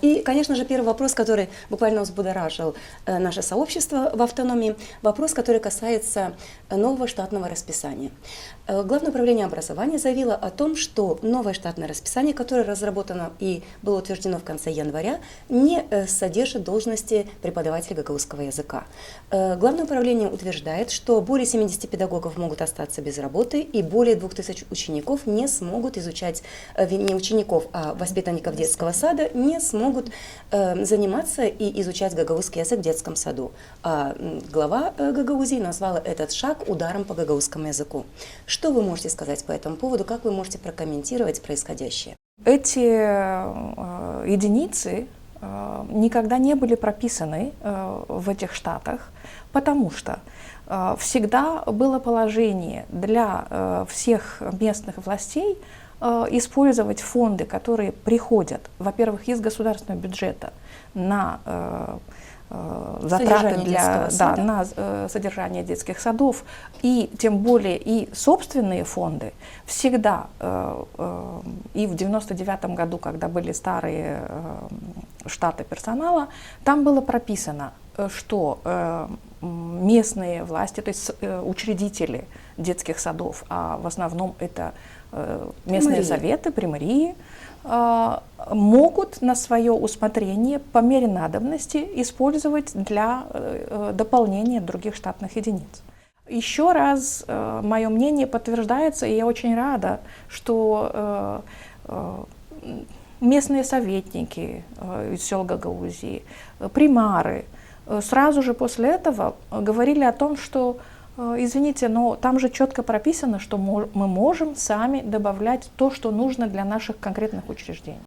И, конечно же, первый вопрос, который буквально взбудоражил наше сообщество в автономии, вопрос, который касается нового штатного расписания. Главное управление образования заявило о том, что новое штатное расписание, которое разработано и было утверждено в конце января, не содержит должности преподавателя гагаузского языка. Главное управление утверждает, что более 70 педагогов могут остаться без работы и более 2000 учеников не смогут изучать, не учеников, а воспитанников детского сада не смогут заниматься и изучать гагаузский язык в детском саду. А глава Гагаузии назвала этот шаг ударом по гагаузскому языку. Что вы можете сказать по этому поводу? Как вы можете прокомментировать происходящее? Эти единицы никогда не были прописаны в этих штатах, потому что всегда было положение для всех местных властей использовать фонды, которые приходят, во-первых, из государственного бюджета на затраты на содержание детских садов, и тем более и собственные фонды. Всегда, и в 1999 году, когда были старые штаты персонала, там было прописано, что местные власти, то есть учредители детских садов, а в основном это местные советы, примарии, могут на свое усмотрение по мере надобности использовать для дополнения других штатных единиц. Еще раз мое мнение подтверждается, и я очень рада, что местные советники из сел Гагаузии, примары сразу же после этого говорили о том, что извините, но там же четко прописано, что мы можем сами добавлять то, что нужно для наших конкретных учреждений.